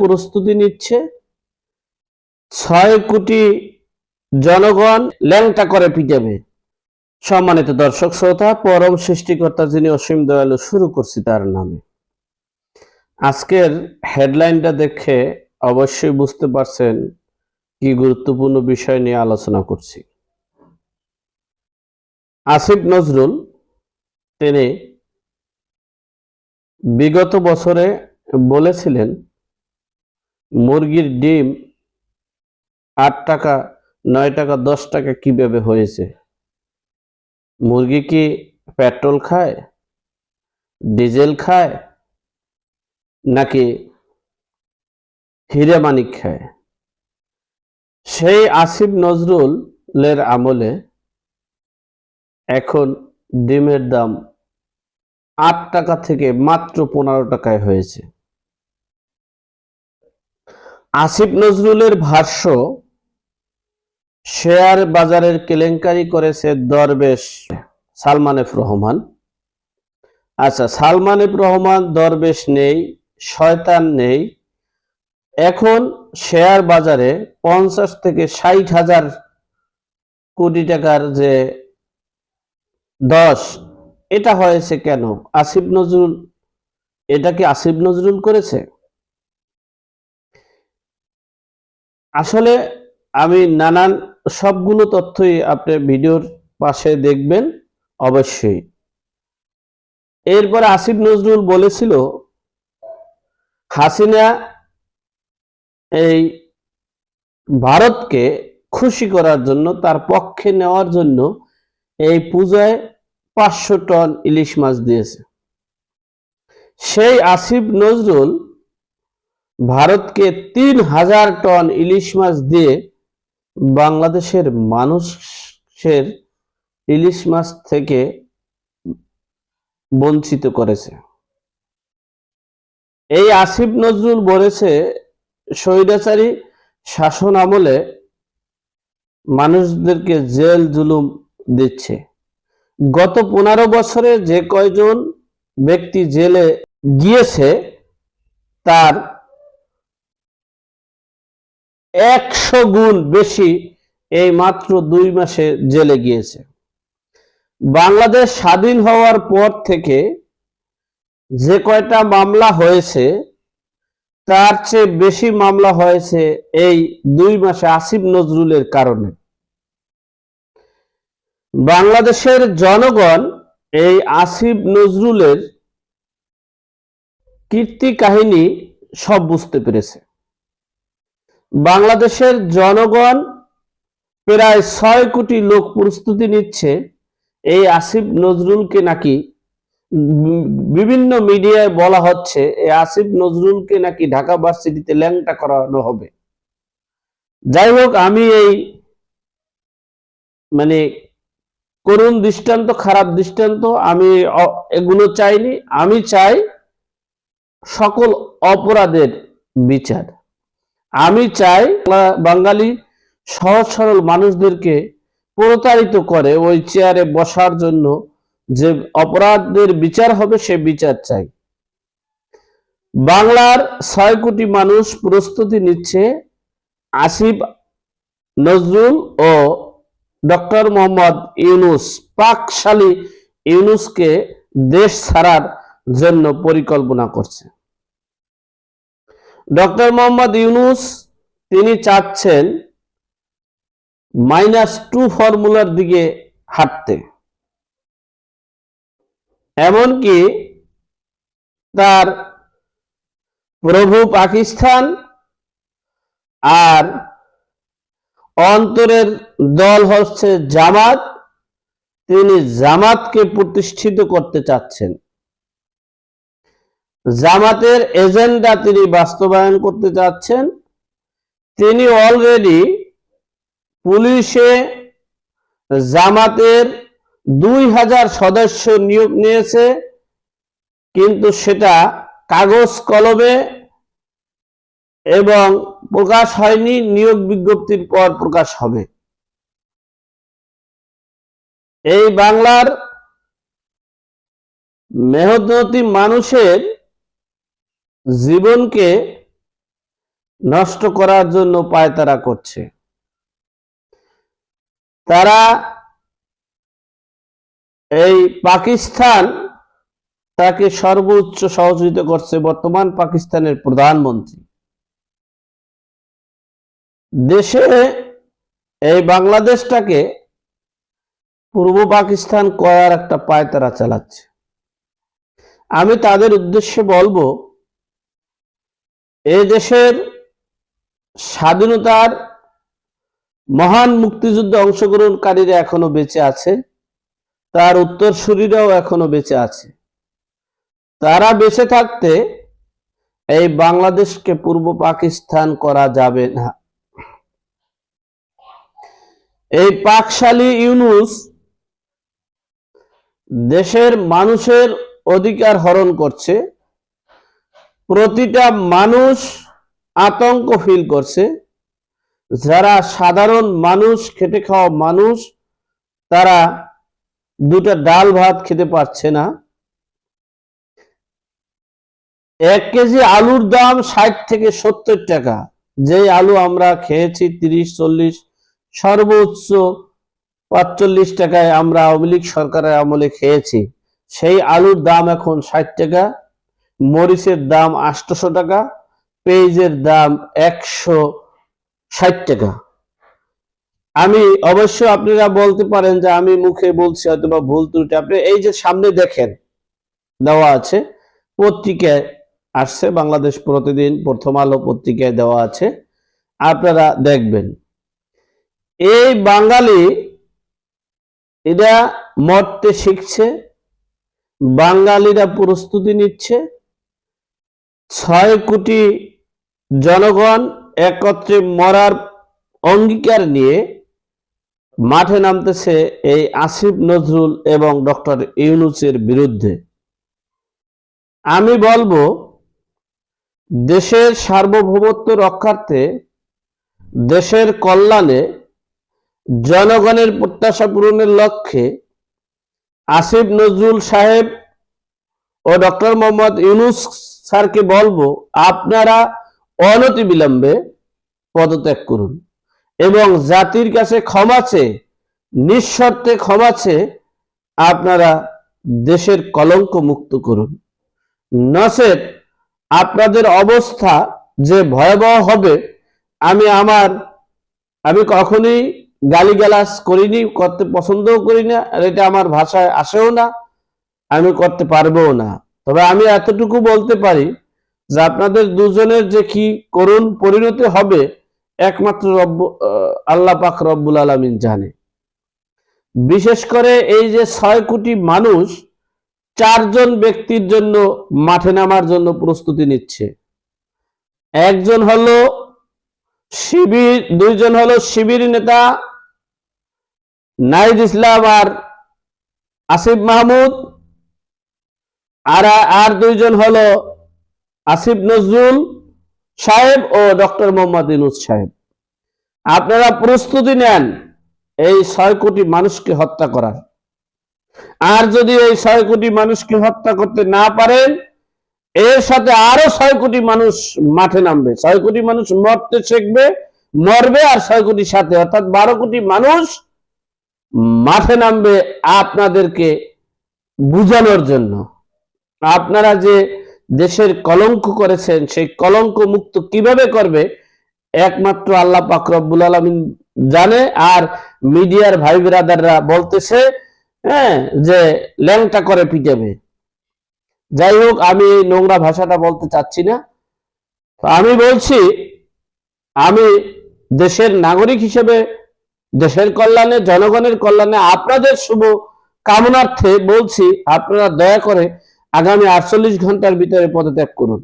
প্রস্তুতি নিচ্ছে, 6 কোটি জনগণ ল্যাংটা করে পিটাবে। সম্মানিত দর্শক শ্রোতা, পরম সৃষ্টিকর্তা যিনি অসীম দয়ালু, শুরু করছি তার নামে। আজকের হেডলাইনটা দেখে অবশ্যই বুঝতে পারছেন কি গুরুত্বপূর্ণ বিষয় নিয়ে আলোচনা করছি। আসিফ নজরুল তিনি বিগত বছরে বলেছিলেন মুরগির ডিম 8 টাকা, 9 টাকা, 10 টাকা কিভাবে হয়েছে। মুরগি কি পেট্রোল খায়, ডিজেল খায়, নাকি হীরা মানিক খায়? সেই আসিফ নজরুলের আমলে এখন ডিমের দাম 8 টাকা থেকে মাত্র 15 টাকায় হয়েছে। আসিফ নজরুলের ভাষ্য, শেয়ার বাজারের কেলেঙ্কারি করেছে দরবেশ সালমান এফ রহমান। আচ্ছা, সালমান এফ রহমান, দরবেশ নেই, শয়তান নেই। এখন শেয়ার বাজারে 50 থেকে 60 হাজার কোটি টাকার যে দশ, এটা হয়েছে কেন? আসিফ নজরুল, এটা কি আসিফ নজরুল করেছে? আসলে আমি নানান সবগুলো তথ্যই আপনি ভিডিওর পাশে দেখবেন অবশ্যই। এরপরে আসিফ নজরুল বলেছিল হাসিনা এই ভারতকে খুশি করার জন্য, তার পক্ষে নেওয়ার জন্য এই পূজায় 500 টন ইলিশ মাছ দিয়েছে। সেই আসিফ নজরুল ভারতকে 3000 টন ইলিশ মাছ দিয়ে বাংলাদেশের মানুষের ইলিশ মাছ থেকে বঞ্চিত করেছে। এই আসিফ নজরুল বলেছে স্বৈরাচারী শাসন আমলে মানুষদেরকে জেল জুলুম দিচ্ছে। গত 15 বছরে যে কয়জন ব্যক্তি জেলে গিয়েছে তার 100 গুণ বেশি এই মাত্র 2 মাসে জেলে গিয়েছে। বাংলাদেশ স্বাধীন হওয়ার পর থেকে যে কয়টা মামলা হয়েছে তার চেয়ে বেশি মামলা হয়েছে এই 2 মাসে আসিফ নজরুলের কারণে। বাংলাদেশের জনগণ এই আসিফ নজরুলের কীর্তি কাহিনী সব বুঝতে পেরেছে। বাংলাদেশের জনগণ প্রায় 6 কোটি লোক প্রস্তুতি নিচ্ছে এই আসিফ নজরুলকে নাকি, বিভিন্ন মিডিয়ায় বলা হচ্ছে এই আসিফ নজরুলকে নাকি ঢাকা ভার্সিটিতে ল্যাংটা করানো হবে। যাই হোক, আমি এই মানে করুণ দৃষ্টান্ত, খারাপ দৃষ্টান্ত, আমি এগুলো চাইনি। আমি চাই সকল অপরাধের বিচার। আমি চাই বাঙালি সহজ সরল মানুষদেরকে প্রতারিত করে ওই চেয়ারে বসার জন্য যে অপরাধের বিচার হবে সে বিচার চাই। বাংলার 6 কোটি মানুষ প্রস্তুতি নিচ্ছে আসিফ নজরুল ও ডক্টর মোহাম্মদ ইউনূস, পাকশালী ইউনূসকে দেশ ছাড়ার জন্য পরিকল্পনা করছে। ডক্টর মোহাম্মদ ইউনূস তিনি চাচ্ছেন -2 ফর্মুলার দিকে হাঁটতে। এমনকি তার প্রভু পাকিস্তান আর অন্তরের দল হচ্ছে জামাত, তিনি জামাতকে প্রতিষ্ঠিত করতে চাচ্ছেন। জামাতের এজেন্ডা তিনি বাস্তবায়ন করতে চাচ্ছেন। তিনি অলরেডি পুলিশে জামাতের 2000 সদস্য নিয়োগ নিয়েছে, কিন্তু সেটা কাগজ কলমে এবং প্রকাশ হয়নি, নিয়োগ বিজ্ঞপ্তির পর প্রকাশ হবে। এই বাংলার মেহনতি মানুষের জীবনকে নষ্ট করার জন্য পায়তারা করছে। তারা এই পাকিস্তান তাকে সর্বোচ্চ সহযোগিতা করছে। বর্তমান পাকিস্তানের প্রধানমন্ত্রী দেশে এই বাংলাদেশটাকে পূর্ব পাকিস্তান করার একটা পায়তারা চালাচ্ছে। আমি তাদের উদ্দেশ্যে বলবো, এই দেশের স্বাধীনতার মহান মুক্তিযুদ্ধে অংশগ্রহণকারীরা এখনো বেঁচে আছে, তার উত্তরসূরিরাও এখনো বেঁচে আছে। তারা বেঁচে থাকতে এই বাংলাদেশকে পূর্ব পাকিস্তান করা যাবে না। এই পাকশালী ইউনূস দেশের মানুষের অধিকার হরণ করছে। প্রতিটা মানুষ আতঙ্ক ফিল করছে। যারা সাধারণ মানুষ, খেটে খাওয়া মানুষ, তারা দুটা ডাল ভাত খেতে পারছে না। 1 কেজি আলুর দাম 60 থেকে 70 টাকা। যে আলু আমরা খেয়েছি 30-40, সর্বোচ্চ 45 টাকায় আমরা আওয়ামী লীগ সরকারের আমলে খেয়েছি, সেই আলুর দাম এখন 60 টাকা। মরিচের দাম 800 টাকা, পেঁয়াজের দাম 160 টাকা। আমি অবশ্য, আপনারা বলতে পারেন যে আমি মুখে বলছি হয়তো বা ভুল ত্রুটি। আপনি এই যে সামনে দেখেন দেওয়া আছে, পত্রিকায় আসছে, বাংলাদেশ প্রতিদিন, প্রথম আলো পত্রিকায় দেওয়া আছে, আপনারা দেখবেন। এই বাঙালি এরা মরতে শিখছে, বাঙালিরা প্রস্তুতি নিচ্ছে। 6 কোটি জনগণ একত্রে মরার অঙ্গীকার নিয়ে মাঠে নামতেছে এই আসিফ নজরুল এবং ডক্টর ইউনূসের বিরুদ্ধে। আমি বলবো, দেশের সার্বভৌমত্ব রক্ষার্থে, দেশের কল্যাণে, জনগণের প্রত্যাশা পূরণের লক্ষ্যে আসিফ নজরুল সাহেব ও ডক্টর মোহাম্মদ ইউনূস স্যারকে বলবো, আপনারা অনতিবিলম্বে পদত্যাগ করুন এবং জাতির কাছে ক্ষমা চেয়ে, নিঃশর্তে ক্ষমা চেয়ে আপনারা দেশের কলঙ্ক মুক্ত করুন। নচেত আপনাদের অবস্থা যে ভয়াবহ হবে, আমি কখনোই গালিগালাজ করিনি, করতে পছন্দও করি না, আর এটা আমার ভাষায় আসেও না, আমি করতে পারবো না। তবে আমি এতটুকু বলতে পারি যে আপনাদের দুজনের যে কি করুণ পরিণতি হবে একমাত্র আল্লাহ পাক রব্বুল আলামিন জানে। বিশেষ করে এই যে 6 কোটি মানুষ 4 জন ব্যক্তির জন্য মাঠে নামার জন্য প্রস্তুতি নিচ্ছে। একজন হলো শিবির, 2 জন হলো শিবির নেতা নাহিদ ইসলাম আর আসিফ মাহমুদ, আর 2 জন হলো আসিফ নজরুল সাহেব ও ডক্টর মোহাম্মদ ইউনূস সাহেব। আপনারা প্রস্তুতি নেন এই 6 কোটি মানুষকে হত্যা করার। আর যদি এই 6 কোটি মানুষকে হত্যা করতে না পারেন, এর সাথে আরো 6 কোটি মানুষ মাঠে নামবে। 6 কোটি মানুষ মরতে শিখবে, মরবে, আর 6 কোটির সাথে অর্থাৎ 12 কোটি মানুষ মাঠে নামবে আপনাদেরকে বুঝানোর জন্য। আপনারা যে দেশের কলঙ্ক করেছেন, সেই কলঙ্ক মুক্ত কিভাবে করবে একমাত্র আল্লাহ পাক রব্বুল আলামিন জানে। আর মিডিয়ার ভাই ব্রাদাররা বলতেছে যে ল্যাংটা করে পিটাবে। যাই হোক, আমি এই নোংরা ভাষাটা বলতে চাচ্ছি না। আমি বলছি, আমি দেশের নাগরিক হিসেবে দেশের কল্যাণে, জনগণের কল্যাণে, আপনাদের শুভ কামনার্থে বলছি, আপনারা দয়া করে আগামী 48 ঘন্টার ভিতরে পদত্যাগ করুন।